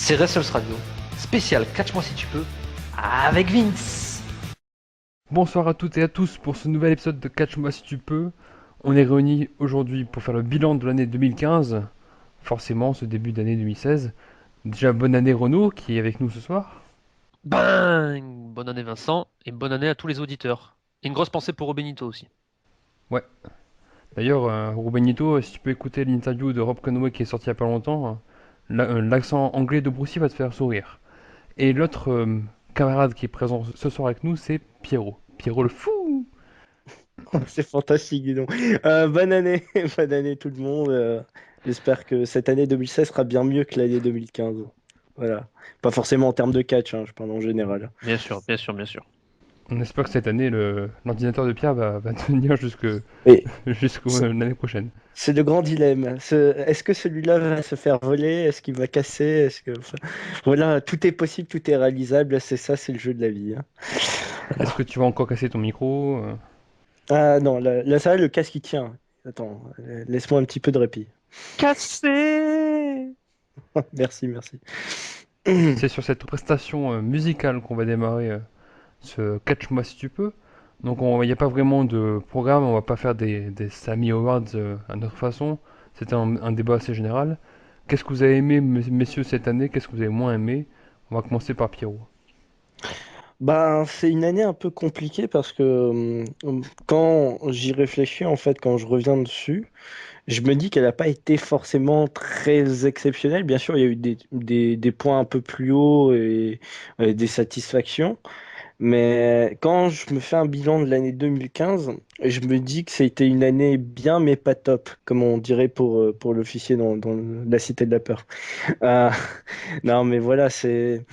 c'est Wrestles Radio, spécial Catch-moi si tu peux, avec Vince. Bonsoir à toutes et à tous pour ce nouvel épisode de Catch-moi si tu peux. On est réunis aujourd'hui pour faire le bilan de l'année 2015, forcément ce début d'année 2016. Déjà bonne année Renaud qui est avec nous ce soir. Bang! Bonne année Vincent, et bonne année à tous les auditeurs. Et une grosse pensée pour Robenito aussi. Ouais, d'ailleurs Rubenito, si tu peux écouter l'interview de Rob Conway qui est sorti il y a pas longtemps, l'accent anglais de Brucey va te faire sourire. Et l'autre camarade qui est présent ce soir avec nous c'est Pierrot. Pierrot le fou. C'est fantastique, dis donc. Bonne année, bonne année tout le monde. J'espère que cette année 2016 sera bien mieux que l'année 2015. Voilà. Pas forcément en termes de catch, hein, je parle en général. Bien sûr, bien sûr, bien sûr. On espère que cette année l'ordinateur de Pierre va tenir Et jusqu'à c'est l'année prochaine. c'est le grand dilemme. Est-ce que celui-là va se faire voler? Est-ce qu'il va casser? Enfin, voilà, tout est possible, tout est réalisable. C'est ça, c'est le jeu de la vie, hein. Est-ce que tu vas encore casser ton micro? Ah non, là, ça va, le casque il tient. Attends, laisse-moi un petit peu de répit. Cassé! Merci, merci. C'est sur cette prestation musicale qu'on va démarrer ce Catch-moi si tu peux. Donc il n'y a pas vraiment de programme, on va pas faire des Sammy Awards à notre façon. C'était un débat assez général. Qu'est-ce que vous avez aimé, messieurs, cette année? Qu'est-ce que vous avez moins aimé? On va commencer par Pierrot. Ben, c'est une année un peu compliquée parce que quand j'y réfléchis, en fait, quand je reviens dessus, je me dis qu'elle n'a pas été forcément très exceptionnelle. Bien sûr, il y a eu des points un peu plus hauts et des satisfactions. Mais quand je me fais un bilan de l'année 2015, je me dis que c'était une année bien, mais pas top, comme on dirait pour l'officier dans la Cité de la Peur. Euh, non, mais voilà, c'est...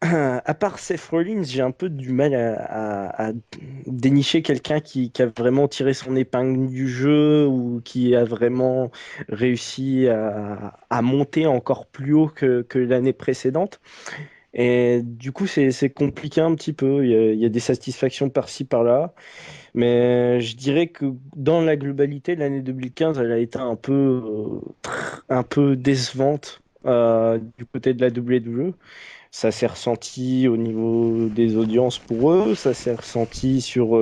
À part Seth Rollins, j'ai un peu du mal à dénicher quelqu'un qui a vraiment tiré son épingle du jeu ou qui a vraiment réussi à monter encore plus haut que l'année précédente. Et du coup, c'est compliqué un petit peu. Il y a des satisfactions par-ci, par-là. Mais je dirais que dans la globalité, l'année 2015, elle a été un peu décevante du côté de la WWE. Ça s'est ressenti au niveau des audiences pour eux, ça s'est ressenti sur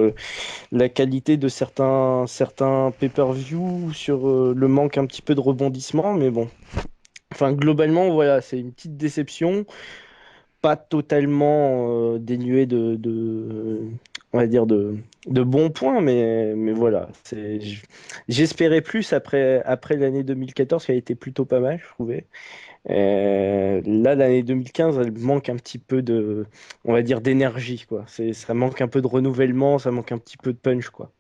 la qualité de certains pay-per-view, sur le manque un petit peu de rebondissement, mais bon. Enfin, globalement, voilà, c'est une petite déception, pas totalement dénuée on va dire de bons points, mais voilà. J'espérais plus après l'année 2014 qui a été plutôt pas mal, je trouvais. Là, l'année 2015, elle manque un petit peu on va dire, d'énergie, quoi. Ça manque un peu de renouvellement, ça manque un petit peu de punch, quoi.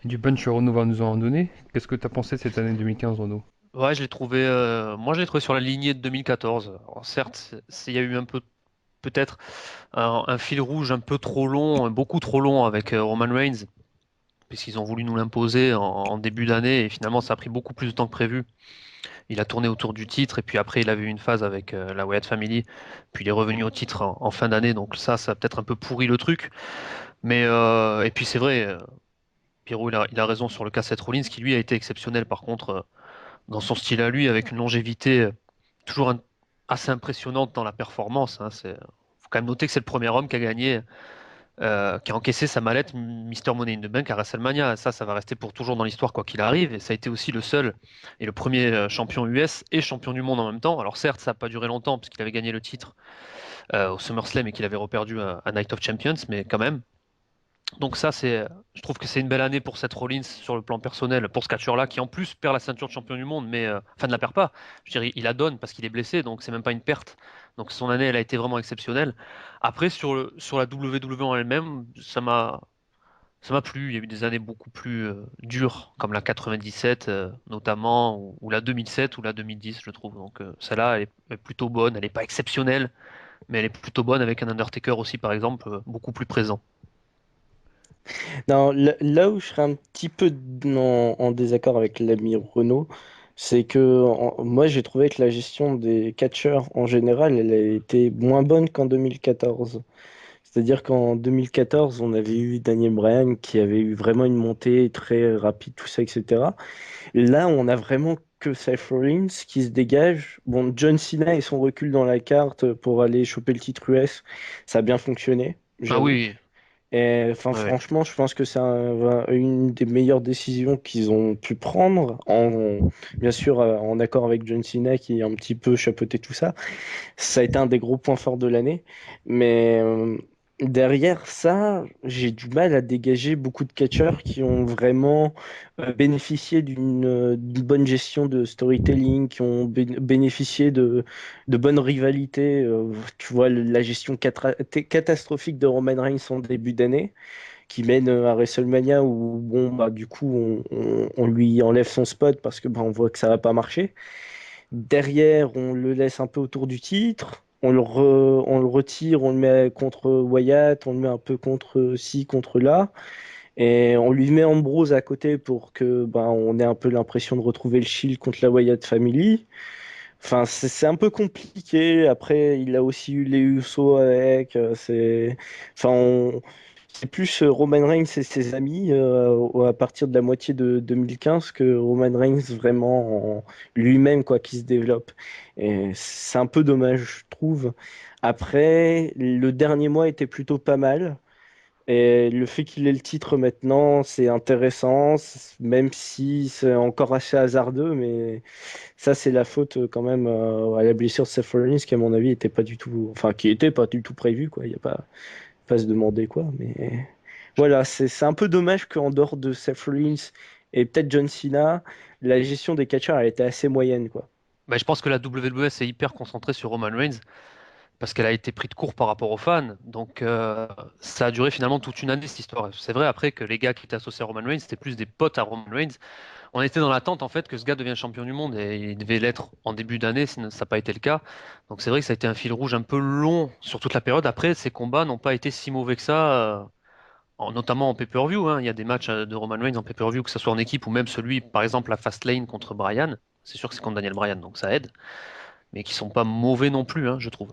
Du punch Renaud va nous en donner. Qu'est-ce que tu as pensé de cette année 2015, Renaud? Ouais, moi je l'ai trouvé sur la lignée de 2014. Alors, certes, il y a eu un peu, peut-être, un fil rouge un peu trop long, beaucoup trop long avec Roman Reigns, puisqu'ils ont voulu nous l'imposer en début d'année, et finalement ça a pris beaucoup plus de temps que prévu. Il a tourné autour du titre et puis après il a eu une phase avec la Wyatt Family, puis il est revenu au titre en fin d'année, donc ça a peut-être un peu pourri le truc. Mais et puis c'est vrai, Pierrot il a raison sur le cas Seth Rollins qui lui a été exceptionnel par contre dans son style à lui avec une longévité toujours assez impressionnante dans la performance. Hein. Faut quand même noter que c'est le premier homme qui a gagné qui a encaissé sa mallette Mister Money in the Bank à WrestleMania. Ça va rester pour toujours dans l'histoire quoi qu'il arrive. Et ça a été aussi le seul et le premier champion US et champion du monde en même temps. Alors certes, ça n'a pas duré longtemps puisqu'il avait gagné le titre au SummerSlam et qu'il avait reperdu à Night of Champions, mais quand même. Donc ça, je trouve que c'est une belle année pour Seth Rollins sur le plan personnel, pour ce catcheur-là, qui en plus perd la ceinture de champion du monde, mais enfin ne la perd pas. Je dirais, il la donne parce qu'il est blessé, donc c'est même pas une perte. Donc son année, elle a été vraiment exceptionnelle. Après, sur la WWE en elle-même, ça m'a plu. Il y a eu des années beaucoup plus dures, comme la 97 notamment, ou la 2007 ou la 2010, je trouve. Donc celle-là, elle est plutôt bonne. Elle n'est pas exceptionnelle, mais elle est plutôt bonne avec un Undertaker aussi, par exemple, beaucoup plus présent. Non, là où je serais un petit peu en désaccord avec l'ami Renault, c'est que moi j'ai trouvé que la gestion des catcheurs en général, elle a été moins bonne qu'en 2014. C'est-à-dire qu'en 2014, on avait eu Daniel Bryan qui avait eu vraiment une montée très rapide, tout ça, etc. Là, on a vraiment que Seth Rollins qui se dégage. Bon, John Cena et son recul dans la carte pour aller choper le titre US, ça a bien fonctionné, Ah j'avoue. oui, Et enfin, ouais. Ouais. franchement, je pense que c'est une des meilleures décisions qu'ils ont pu prendre, bien sûr en accord avec John Cena qui a un petit peu chapeauté tout ça. Ça a été un des gros points forts de l'année. Mais derrière ça, j'ai du mal à dégager beaucoup de catcheurs qui ont vraiment bénéficié d'une bonne gestion de storytelling, qui ont bénéficié de bonnes rivalités. Tu vois, la gestion catastrophique de Roman Reigns en début d'année, qui mène à WrestleMania où, bon, bah, du coup, on lui enlève son spot parce que bah, on voit que ça va pas marcher. Derrière, on le laisse un peu autour du titre. On le retire, on le met contre Wyatt, on le met un peu contre ci, contre là. Et on lui met Ambrose à côté pour que ben, on ait un peu l'impression de retrouver le Shield contre la Wyatt Family. Enfin, c'est un peu compliqué. Après, il a aussi eu les Usos avec. Enfin, c'est plus Roman Reigns et ses amis à partir de la moitié de 2015 que Roman Reigns vraiment lui-même quoi qui se développe. Et c'est un peu dommage, je trouve. Après, le dernier mois était plutôt pas mal. Et le fait qu'il ait le titre maintenant, c'est intéressant, même si c'est encore assez hasardeux, mais ça, c'est la faute quand même à la blessure de Seth Rollins qui, à mon avis, était pas du tout, enfin, qui était pas du tout prévu, quoi. Il n'y a pas à se demander quoi, mais voilà, c'est un peu dommage qu'en dehors de Seth Rollins et peut-être John Cena, la gestion des catcheurs elle était assez moyenne, quoi. Bah, je pense que la WWE est hyper concentrée sur Roman Reigns parce qu'elle a été prise de court par rapport aux fans. Donc ça a duré finalement toute une année cette histoire. C'est vrai après que les gars qui étaient associés à Roman Reigns, c'était plus des potes à Roman Reigns. On était dans l'attente en fait que ce gars devienne champion du monde et il devait l'être en début d'année, ça n'a pas été le cas. Donc c'est vrai que ça a été un fil rouge un peu long sur toute la période. Après, ces combats n'ont pas été si mauvais que ça, notamment en pay-per-view, hein. Il y a des matchs de Roman Reigns en pay-per-view, que ce soit en équipe ou même celui, par exemple, la Fastlane contre Bryan. C'est sûr que c'est contre Daniel Bryan, donc ça aide, mais qui sont pas mauvais non plus, hein, je trouve.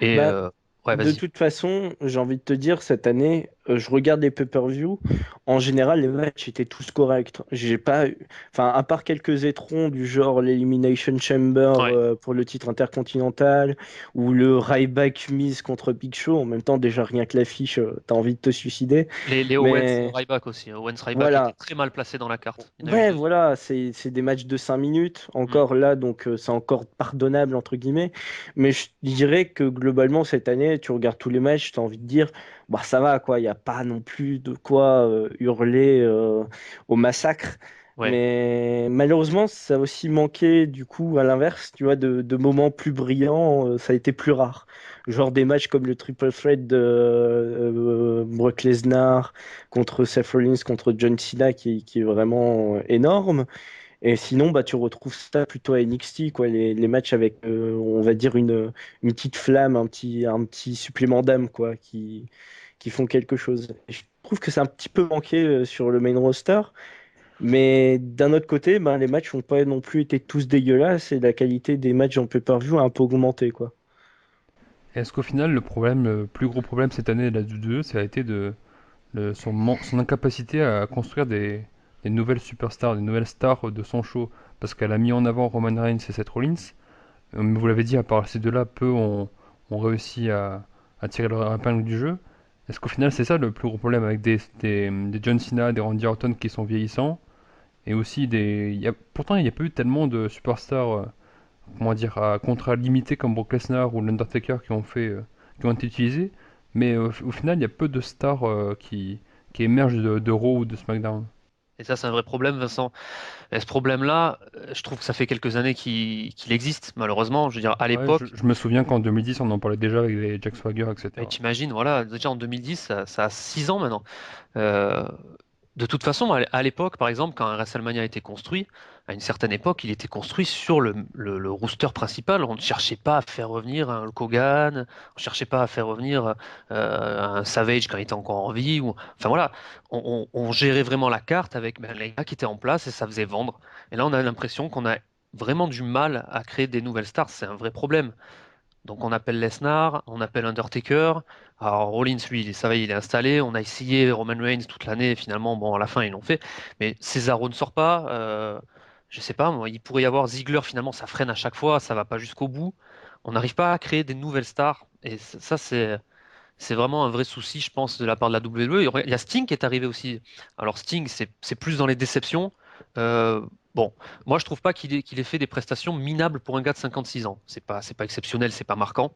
Et Bah, ouais, de vas-y. toute façon, j'ai envie de te dire, cette année, je regarde les pay-per-view. En général, les matchs étaient tous corrects. J'ai pas, enfin, à part quelques étrons du genre l'Elimination Chamber Ouais. pour le titre intercontinental ou le Ryback Miz contre Big Show. En même temps, déjà rien que l'affiche, t'as envie de te suicider. Les Owens Mais Ryback aussi. Owens Ryback était voilà, très mal placé dans la carte. Il y en a eu ouais, deux. voilà, c'est des matchs de 5 minutes, Hmm. encore là, donc c'est encore pardonnable, entre guillemets. Mais je dirais que globalement, cette année, tu regardes tous les matchs, tu as envie de dire, bah ça va, quoi, il n'y a pas non plus de quoi hurler au massacre. Ouais. Mais malheureusement, ça a aussi manqué, du coup, à l'inverse, tu vois, de moments plus brillants, ça a été plus rare. Genre des matchs comme le Triple Threat de Brock Lesnar contre Seth Rollins, contre John Cena, qui est vraiment énorme. Et sinon, bah, tu retrouves ça plutôt à NXT, quoi, les matchs avec, on va dire, une petite flamme, un petit supplément d'âme, quoi, qui font quelque chose. Et je trouve que c'est un petit peu manqué sur le main roster. Mais d'un autre côté, ben, les matchs n'ont pas non plus été tous dégueulasses et la qualité des matchs en pay-per-view a un peu augmenté, quoi. Est-ce qu'au final, le plus gros problème cette année de la WWE, ça a été son incapacité à construire des nouvelles superstars, des nouvelles stars de son show? Parce qu'elle a mis en avant Roman Reigns et Seth Rollins. Mais vous l'avez dit, à part ces deux-là, peu ont réussi à tirer leur épingle du jeu. Est-ce qu'au final, c'est ça le plus gros problème avec des John Cena, des Randy Orton qui sont vieillissants et aussi pourtant, il n'y a pas eu tellement de superstars, comment dire, à contrat limité comme Brock Lesnar ou l'Undertaker qui ont été utilisés. Mais au final, il y a peu de stars qui émergent de Raw ou de SmackDown. Et ça, c'est un vrai problème, Vincent. Et ce problème-là, je trouve que ça fait quelques années qu'il existe, malheureusement. Je veux dire, à Ouais, l'époque, je me souviens qu'en 2010, on en parlait déjà avec les Jack Swagger, et etc. t'imagines, voilà, déjà en 2010, ça a 6 ans maintenant. Euh, de toute façon, à l'époque, par exemple, quand un WrestleMania a été construit, à une certaine époque, il était construit sur le roster principal. On ne cherchait pas à faire revenir un Hulk Hogan, on ne cherchait pas à faire revenir un Savage quand il était encore en vie. Enfin voilà, on gérait vraiment la carte avec ben, les gars qui étaient en place et ça faisait vendre. Et là, on a l'impression qu'on a vraiment du mal à créer des nouvelles stars. C'est un vrai problème. Donc on appelle Lesnar, on appelle Undertaker. Alors Rollins, lui, ça va, il est installé. On a essayé Roman Reigns toute l'année. Finalement, bon, à la fin, ils l'ont fait. Mais Cesaro ne sort pas. Je sais pas, moi, il pourrait y avoir Ziggler. Finalement, ça freine à chaque fois. Ça va pas jusqu'au bout. On n'arrive pas à créer des nouvelles stars. Et ça, c'est vraiment un vrai souci, je pense, de la part de la WWE. Il y a Sting qui est arrivé aussi. Alors Sting, c'est plus dans les déceptions. Euh, bon, moi je trouve pas qu'il ait fait des prestations minables pour un gars de 56 ans. C'est pas exceptionnel, c'est pas marquant.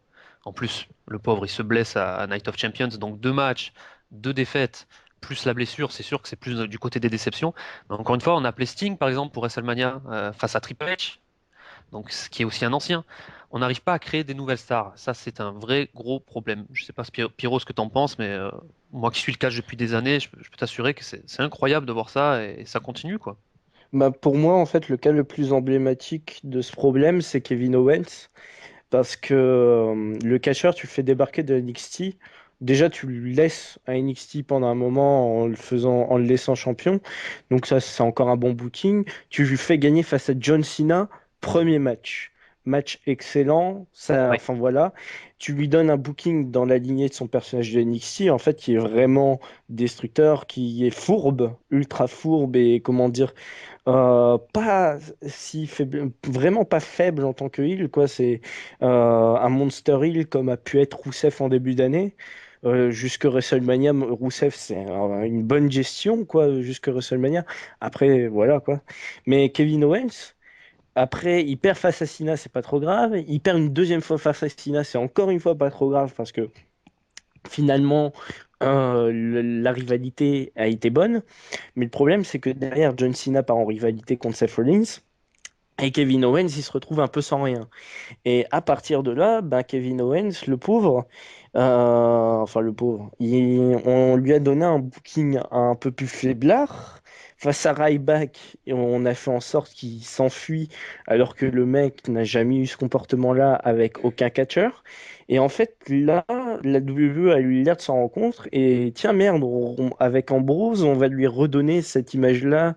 En plus, le pauvre, il se blesse à Night of Champions, donc 2 matchs, 2 défaites, plus la blessure, c'est sûr que c'est plus du côté des déceptions. Mais encore une fois, on a appelé Sting par exemple pour WrestleMania face à Triple H, donc ce qui est aussi un ancien. On n'arrive pas à créer des nouvelles stars. Ça, c'est un vrai gros problème. Je sais pas, Pierrot, ce que tu en penses, mais moi qui suis le catch depuis des années, je peux t'assurer que c'est incroyable de voir ça et ça continue, quoi. Bah, pour moi, en fait, le cas le plus emblématique de ce problème, c'est Kevin Owens. Parce que le catcheur, tu le fais débarquer de NXT. Déjà, tu le laisses à NXT pendant un moment en le laissant champion. Donc ça, c'est encore un bon booking. Tu lui fais gagner face à John Cena, premier match. Match excellent. Ça, Oui. enfin voilà. Tu lui donnes un booking dans la lignée de son personnage de NXT, en fait, qui est vraiment destructeur, qui est fourbe, ultra fourbe et comment dire, pas si faible, vraiment pas faible en tant que heel, quoi. C'est un monster heel comme a pu être Rousseff en début d'année. Jusque WrestleMania, Rousseff, c'est une bonne gestion, quoi, jusque WrestleMania. Après, voilà, quoi. Mais Kevin Owens, après, il perd face à Cena, c'est pas trop grave. Il perd une deuxième fois face à Cena, c'est encore une fois pas trop grave parce que finalement, la rivalité a été bonne. Mais le problème, c'est que derrière, John Cena part en rivalité contre Seth Rollins. Et Kevin Owens, il se retrouve un peu sans rien. Et à partir de là, ben, Kevin Owens, le pauvre, enfin le pauvre, on lui a donné un booking un peu plus faiblard face à Ryback et on a fait en sorte qu'il s'enfuit alors que le mec n'a jamais eu ce comportement-là avec aucun catcheur. Et en fait, là, la WWE a eu l'air de s'en rendre compte et tiens merde, avec Ambrose, on va lui redonner cette image-là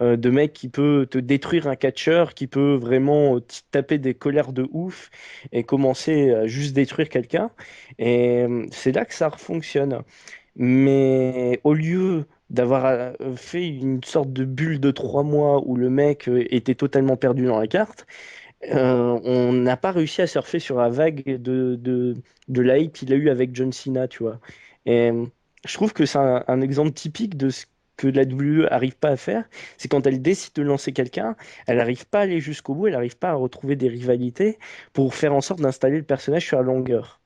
de mec qui peut te détruire un catcheur, qui peut vraiment te taper des colères de ouf et commencer à juste détruire quelqu'un. Et c'est là que ça fonctionne. Mais au lieu d'avoir fait une sorte de bulle de 3 mois où le mec était totalement perdu dans la carte, on n'a pas réussi à surfer sur la vague de la hype qu'il a eu avec John Cena, tu vois. Et je trouve que c'est un exemple typique de ce que la WWE arrive pas à faire, c'est quand elle décide de lancer quelqu'un, elle n'arrive pas à aller jusqu'au bout, elle n'arrive pas à retrouver des rivalités pour faire en sorte d'installer le personnage sur la longueur.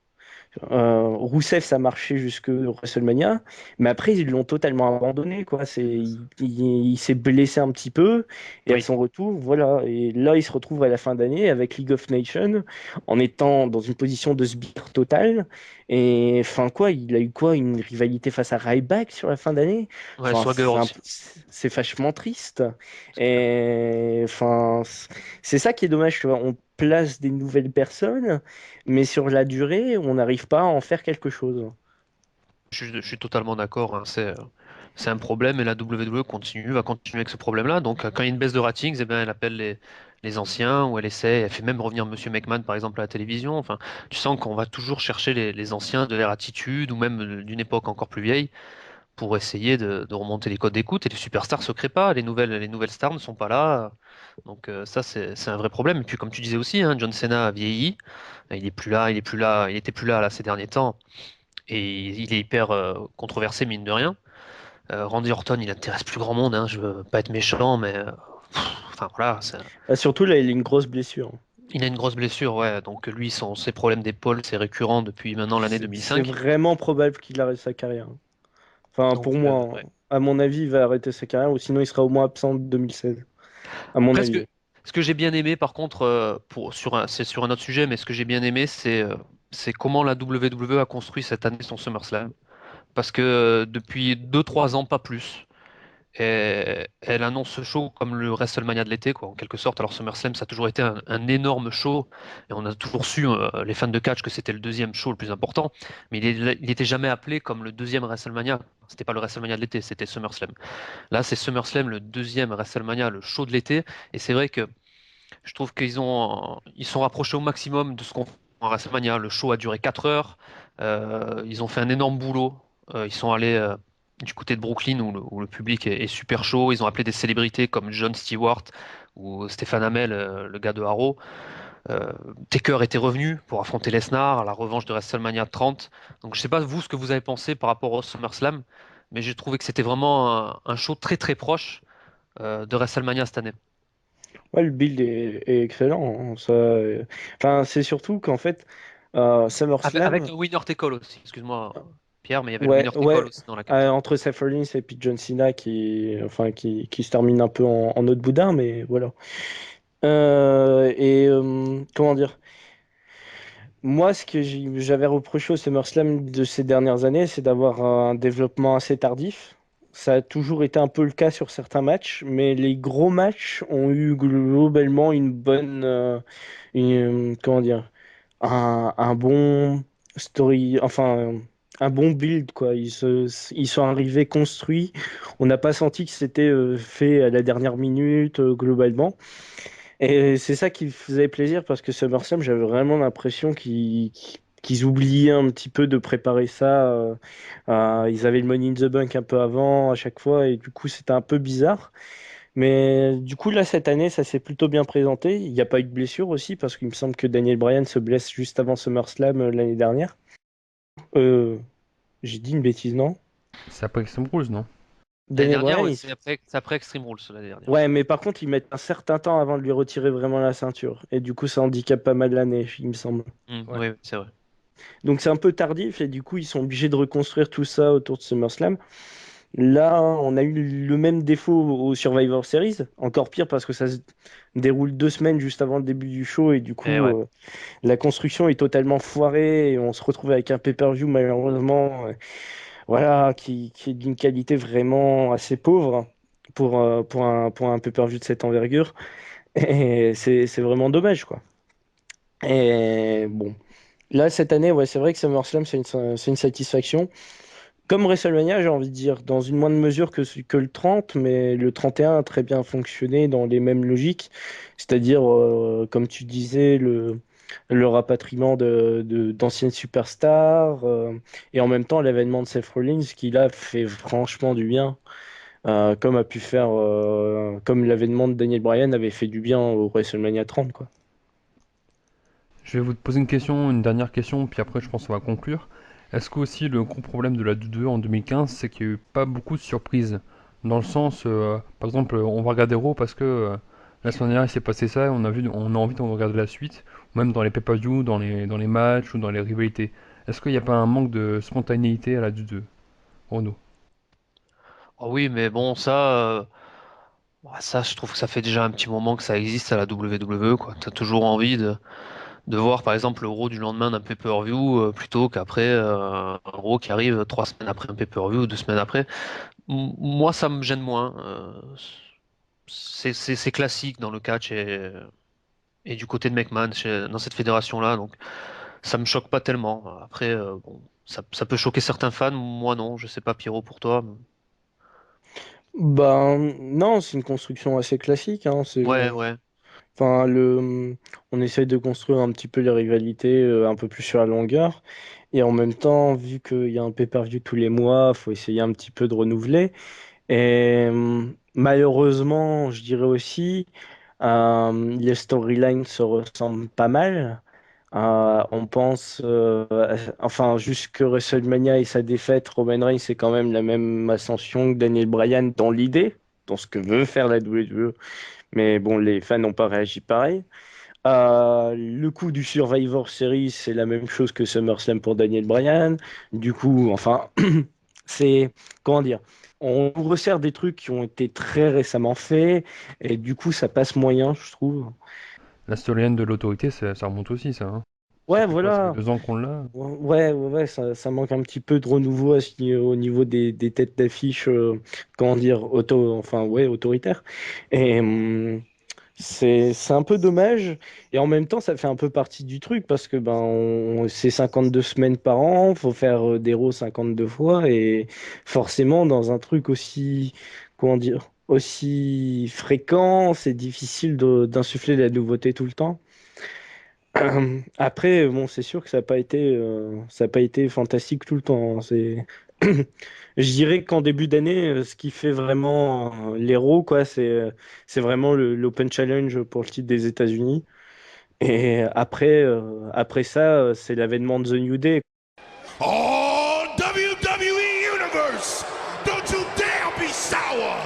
Rousseff, ça marchait jusque WrestleMania, mais après, ils l'ont totalement abandonné, quoi. Il s'est blessé un petit peu, et à Oui. son retour, voilà. Et là, il se retrouve à la fin d'année avec League of Nations, en étant dans une position de sbire total. Et enfin, quoi, il a eu quoi? Une rivalité face à Ryback sur la fin d'année? Ouais, Enfin, Swagger aussi. c'est vachement triste. C'est clair. Et enfin, c'est ça qui est dommage, tu vois. On place des nouvelles personnes mais sur la durée, on n'arrive pas à en faire quelque chose. Je suis totalement d'accord, hein. C'est un problème et la WWE va continuer avec ce problème-là. Donc, quand il y a une baisse de ratings, eh bien, elle appelle les anciens ou elle essaie, elle fait même revenir Monsieur McMahon, par exemple, à la télévision. Enfin, tu sens qu'on va toujours chercher les anciens de l'ère Attitude ou même d'une époque encore plus vieille pour essayer de remonter les codes d'écoute. Et les superstars se créent pas, les nouvelles stars ne sont pas là. Donc, ça, c'est un vrai problème. Et puis, comme tu disais aussi, hein, John Cena a vieilli. Il est plus là, il est plus là, il était plus là ces derniers temps. Et il est hyper controversé, mine de rien. Randy Orton, il intéresse plus grand monde, hein, je veux pas être méchant, mais enfin voilà, Ah, surtout là, il a une grosse blessure. il a une grosse blessure, ouais. Donc lui, ses problèmes d'épaule, c'est récurrent depuis maintenant l'année C'est 2005. vraiment probable qu'il arrête sa carrière. Enfin, Donc pour moi, ouais. hein. À mon avis, il va arrêter sa carrière ou sinon il sera au moins absent de 2016. À mon Après, avis. ce que j'ai bien aimé, par contre, c'est sur un autre sujet, mais ce que j'ai bien aimé, c'est comment la WWE a construit cette année son SummerSlam. Parce que depuis 2 3 ans, pas plus. Et elle annonce ce show comme le WrestleMania de l'été, quoi, en quelque sorte. Alors SummerSlam, ça a toujours été un énorme show, et on a toujours su, les fans de catch, que c'était le deuxième show le plus important, mais il n'était jamais appelé comme le deuxième WrestleMania. C'était pas le WrestleMania de l'été, c'était SummerSlam. Là, c'est SummerSlam, le deuxième WrestleMania, le show de l'été, et c'est vrai que je trouve ils sont rapprochés au maximum de ce qu'on à WrestleMania. Le show a duré 4 heures. Ils ont fait un énorme boulot. Ils sont allés du côté de Brooklyn où le public est super chaud. Ils ont appelé des célébrités comme Jon Stewart ou Stéphane Hamel, le gars de Arrow. Euh, Taker était revenu pour affronter Lesnar à la revanche de WrestleMania 30. Donc je sais pas vous ce que vous avez pensé par rapport au SummerSlam, mais j'ai trouvé que c'était vraiment un show très très proche de WrestleMania cette année. Ouais, le build est excellent, hein, ça, enfin, c'est surtout qu'en fait, Avec SummerSlam, un winner take all aussi, excuse-moi Pierre, mais il y avait le winner ouais, take all ouais, aussi dans la carte. entre Seth Rollins et puis John Cena qui se termine un peu en autre boudin, mais voilà. Comment dire? Moi, ce que j'avais reproché au SummerSlam de ces dernières années, c'est d'avoir un développement assez tardif. Ça a toujours été un peu le cas sur certains matchs, mais les gros matchs ont eu globalement une bonne, comment dire, un bon story, enfin, un bon build, quoi. Ils sont arrivés construits. On n'a pas senti que c'était fait à la dernière minute, globalement. Et c'est ça qui me faisait plaisir parce que SummerSlam, j'avais vraiment l'impression qu'ils oubliaient un petit peu de préparer ça. Ils avaient le Money in the Bank un peu avant à chaque fois et du coup c'était un peu bizarre. Mais du coup là cette année ça s'est plutôt bien présenté. Il n'y a pas eu de blessure aussi parce qu'il me semble que Daniel Bryan se blesse juste avant SummerSlam l'année dernière. Euh, j'ai dit une bêtise, non? C'est après Extreme Rules, non? L'année Daniel dernière, Bryan, ouais, c'est après Extreme Rules l'année dernière. ouais, mais par contre ils mettent un certain temps avant de lui retirer vraiment la ceinture. Et du coup ça handicape pas mal l'année, il me semble. Ouais. Oui, c'est vrai. Donc c'est un peu tardif et du coup ils sont obligés de reconstruire tout ça autour de SummerSlam. Là, on a eu le même défaut au Survivor Series, encore pire parce que ça se déroule 2 semaines juste avant le début du show et du Et coup ouais. la construction est totalement foirée et on se retrouve avec un pay-per-view malheureusement voilà, qui est d'une qualité vraiment assez pauvre pour un pay-per-view de cette envergure et c'est vraiment dommage quoi. Et bon, là cette année, ouais, c'est vrai que SummerSlam c'est une satisfaction. Comme WrestleMania, j'ai envie de dire, dans une moindre mesure que le 30, mais le 31 a très bien fonctionné dans les mêmes logiques. C'est-à-dire, comme tu disais, le rapatriement d'anciennes superstars, et en même temps l'événement de Seth Rollins qui là fait franchement du bien, comme l'événement de Daniel Bryan avait fait du bien au WrestleMania 30, quoi. Je vais vous poser une question, une dernière question, puis après je pense qu'on va conclure. Est-ce que aussi le gros problème de la 2 en 2015, c'est qu'il n'y a eu pas beaucoup de surprises? Dans le sens, par exemple, on va regarder Raw parce que la semaine dernière il s'est passé ça, et on a envie de regarder la suite, ou même dans les pay-per-view, dans les matchs ou dans les rivalités. Est-ce qu'il n'y a pas un manque de spontanéité à la 2, Renaud? Ah oui, mais bon, ça, je trouve que ça fait déjà un petit moment que ça existe à la WWE, quoi. T'as toujours envie de voir, par exemple, le Raw du lendemain d'un pay-per-view plutôt qu'après un Raw qui arrive 3 semaines après un pay-per-view ou 2 semaines après. Moi, ça me gêne moins. C'est classique dans le catch et du côté de McMahon dans cette fédération-là, donc ça me choque pas tellement. Après, bon, ça peut choquer certains fans, moi non, je sais pas, Pierrot, pour toi. Ben non, c'est une construction assez classique, hein. Ouais, ouais. Enfin, on essaye de construire un petit peu les rivalités un peu plus sur la longueur. Et en même temps, vu qu'il y a un pay-per-view tous les mois, il faut essayer un petit peu de renouveler. Et malheureusement, je dirais aussi, les storylines se ressemblent pas mal. On pense, enfin, jusque WrestleMania et sa défaite, Roman Reigns, c'est quand même la même ascension que Daniel Bryan dans l'idée, dans ce que veut faire la WWE. Mais bon, les fans n'ont pas réagi pareil. Le coup du Survivor Series, c'est la même chose que SummerSlam pour Daniel Bryan. Du coup, enfin, c'est, comment dire, on nous resserre des trucs qui ont été très récemment faits, et du coup, ça passe moyen, je trouve. La storyline de l'autorité, ça remonte aussi, ça, hein. Ça Ouais, fait quoi? Ça fait voilà. 2 ans qu'on l'a. Ouais, ça manque un petit peu de renouveau au niveau des têtes d'affiche, comment dire, enfin, ouais, autoritaires. Et c'est un peu dommage. Et en même temps, ça fait un peu partie du truc parce que ben, c'est 52 semaines par an, faut faire des rows 52 fois. Et forcément, dans un truc aussi, comment dire, aussi fréquent, c'est difficile d'insuffler de la nouveauté tout le temps. Après, bon, c'est sûr que ça a pas été fantastique tout le temps, hein. Je dirais qu'en début d'année, ce qui fait vraiment l'héros, quoi, c'est vraiment l'Open Challenge pour le titre des États-Unis. Et après ça, c'est l'avènement de The New Day. Oh, WWE Universe! Don't you dare be sour!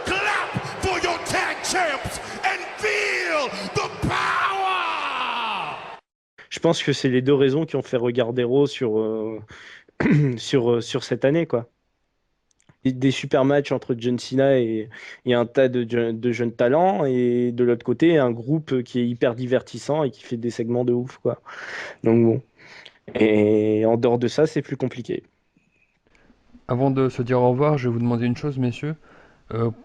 Clap for your tag champs and feel the power! Je pense que c'est les deux raisons qui ont fait regarder Raw sur cette année, quoi. Des super matchs entre John Cena et un tas de jeunes talents, et de l'autre côté, un groupe qui est hyper divertissant et qui fait des segments de ouf, quoi. Donc bon. Et en dehors de ça, c'est plus compliqué. Avant de se dire au revoir, je vais vous demander une chose, messieurs.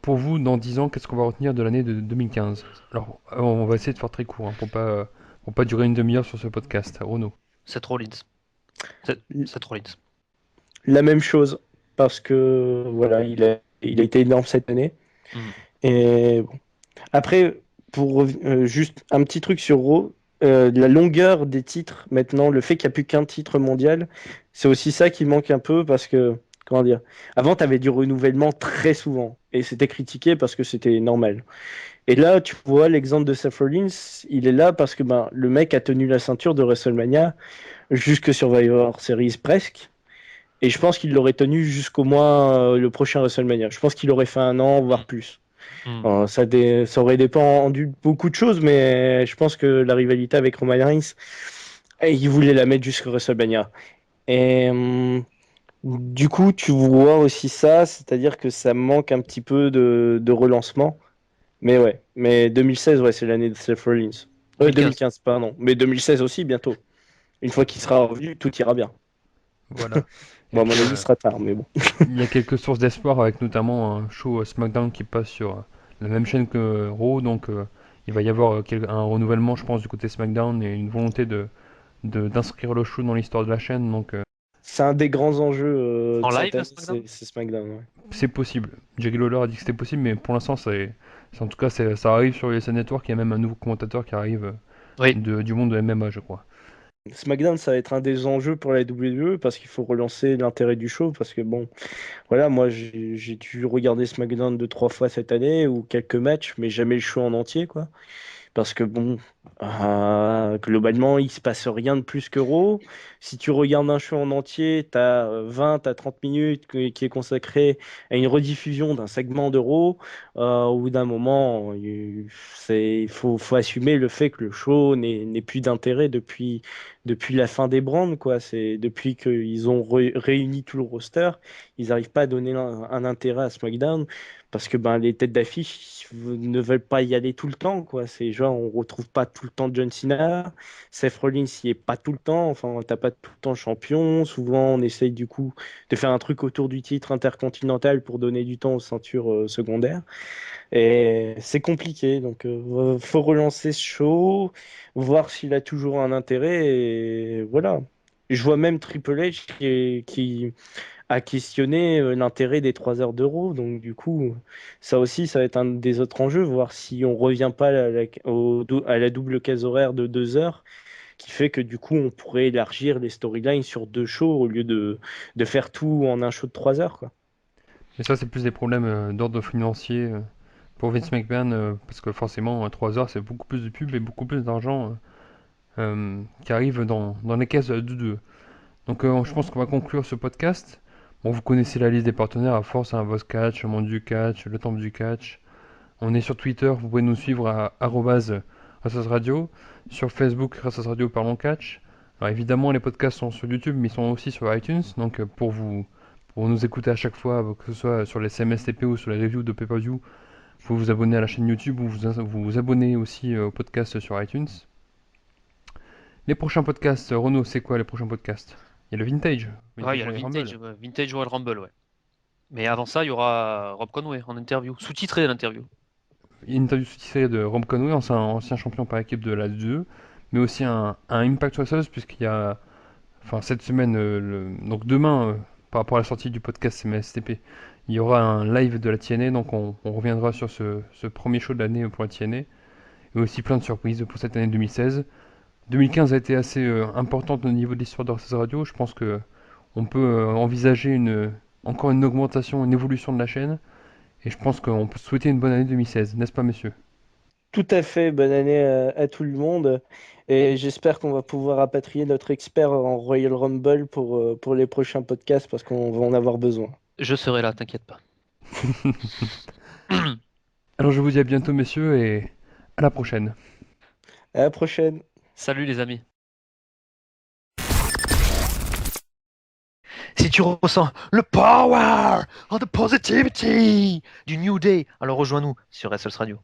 Pour vous, dans 10 ans, qu'est-ce qu'on va retenir de l'année de 2015? Alors, on va essayer de faire très court, hein, pour pas durer une demi-heure sur ce podcast. Renaud. Seth Rollins. Seth Rollins. La même chose, parce que voilà, il a été énorme cette année. Mm. Et bon. Après, juste un petit truc sur Raw, la longueur des titres maintenant, le fait qu'il n'y a plus qu'un titre mondial, c'est aussi ça qui manque un peu parce que, comment dire, avant tu avais du renouvellement très souvent et c'était critiqué parce que c'était normal. Et là, tu vois l'exemple de Seth Rollins, il est là parce que ben, le mec a tenu la ceinture de WrestleMania jusque Survivor Series presque. Et je pense qu'il l'aurait tenu jusqu'au moins le prochain WrestleMania. Je pense qu'il aurait fait un an, voire plus. Mm. Ça aurait dépendu de beaucoup de choses, mais je pense que la rivalité avec Roman Reigns, il voulait la mettre jusqu'au WrestleMania. Et du coup, tu vois aussi ça, c'est-à-dire que ça manque un petit peu de relancement. Mais ouais, mais 2016, ouais, c'est l'année de Seth Rollins. 2015. 2015, pardon. Mais 2016 aussi, bientôt. Une fois qu'il sera revenu, tout ira bien. Voilà. Et Bon, à mon puis, avis, il sera tard, mais bon. il y a quelques sources d'espoir avec notamment un show SmackDown qui passe sur la même chaîne que Raw, donc il va y avoir un renouvellement, je pense, du côté SmackDown et une volonté d'inscrire le show dans l'histoire de la chaîne, donc C'est un des grands enjeux En de cette live, année, SmackDown? c'est SmackDown. Ouais. c'est possible. Jerry Lawler a dit que c'était possible, mais pour l'instant, en tout cas, ça arrive sur USA Network. Il y a même un nouveau commentateur qui arrive Oui. du monde de MMA, je crois. SmackDown, ça va être un des enjeux pour la WWE parce qu'il faut relancer l'intérêt du show. Parce que bon, voilà, moi j'ai dû regarder SmackDown 2, 3 fois cette année ou quelques matchs, mais jamais le show en entier, quoi. Parce que bon, globalement, il se passe rien de plus que Raw. Si tu regardes un show en entier, tu as 20 à 30 minutes qui est consacré à une rediffusion d'un segment de Raw. Au bout d'un moment, faut assumer le fait que le show n'est plus d'intérêt depuis la fin des brands, quoi. C'est depuis qu'ils ont réuni tout le roster, ils n'arrivent pas à donner un intérêt à SmackDown parce que ben, les têtes d'affiche ne veulent pas y aller tout le temps, quoi. C'est genre, on retrouve pas tout le temps John Cena, Seth Rollins y est pas tout le temps, enfin, t'as pas tout le temps champion. Souvent, on essaye du coup de faire un truc autour du titre intercontinental pour donner du temps aux ceintures secondaires. Et c'est compliqué, donc faut relancer ce show, voir s'il a toujours un intérêt, et voilà. Je vois même Triple H qui à questionner l'intérêt des 3 heures d'Euro. Donc du coup, ça aussi, ça va être un des autres enjeux, voir si on revient pas à la double case horaire de 2 heures, qui fait que du coup, on pourrait élargir les storylines sur 2 shows au lieu de faire tout en un show de 3 heures, quoi. Mais ça, c'est plus des problèmes d'ordre financier pour Vince McMahon, parce que forcément, 3 heures, c'est beaucoup plus de pub et beaucoup plus d'argent qui arrive dans les caisses de deux. Donc, je pense qu'on va conclure ce podcast. Bon, vous connaissez la liste des partenaires à force, hein, Voz Catch, le Monde du Catch, le Temple du Catch. On est sur Twitter, vous pouvez nous suivre à @Rassos Radio, sur Facebook Rassos Radio Parlons Catch. Alors évidemment les podcasts sont sur YouTube mais ils sont aussi sur iTunes, donc pour nous écouter à chaque fois, que ce soit sur les CMSTP ou sur les reviews de pay-per-view, vous pouvez vous abonner à la chaîne YouTube ou vous abonner aussi au podcast sur iTunes. Les prochains podcasts, Renaud, c'est quoi les prochains podcasts? Il y a le Vintage, Ouais, il y a le Royal Rumble. Vintage Royal Rumble, ouais. Mais avant ça, il y aura Rob Conway en interview, sous-titré l'interview. Il y a une interview sous-titrée de Rob Conway, ancien champion par équipe de la 2, mais aussi un Impact Wrestlers, puisqu'il y a, enfin cette semaine, donc demain, par rapport à la sortie du podcast CMSTP, il y aura un live de la TNA, donc on reviendra sur ce premier show de l'année pour la TNA, et aussi plein de surprises pour cette année 2016. 2015 a été assez importante au niveau de l'histoire d'Orsez Radio. Je pense que on peut envisager encore une augmentation, une évolution de la chaîne. Et je pense qu'on peut souhaiter une bonne année 2016, n'est-ce pas, messieurs? Tout à fait, bonne année à tout le monde. Et j'espère qu'on va pouvoir rapatrier notre expert en Royal Rumble pour les prochains podcasts parce qu'on va en avoir besoin. Je serai là, t'inquiète pas. Alors je vous dis à bientôt, messieurs, et à la prochaine. À la prochaine. Salut les amis. Si tu ressens le power of the positivity du New Day, alors rejoins-nous sur SLS Radio.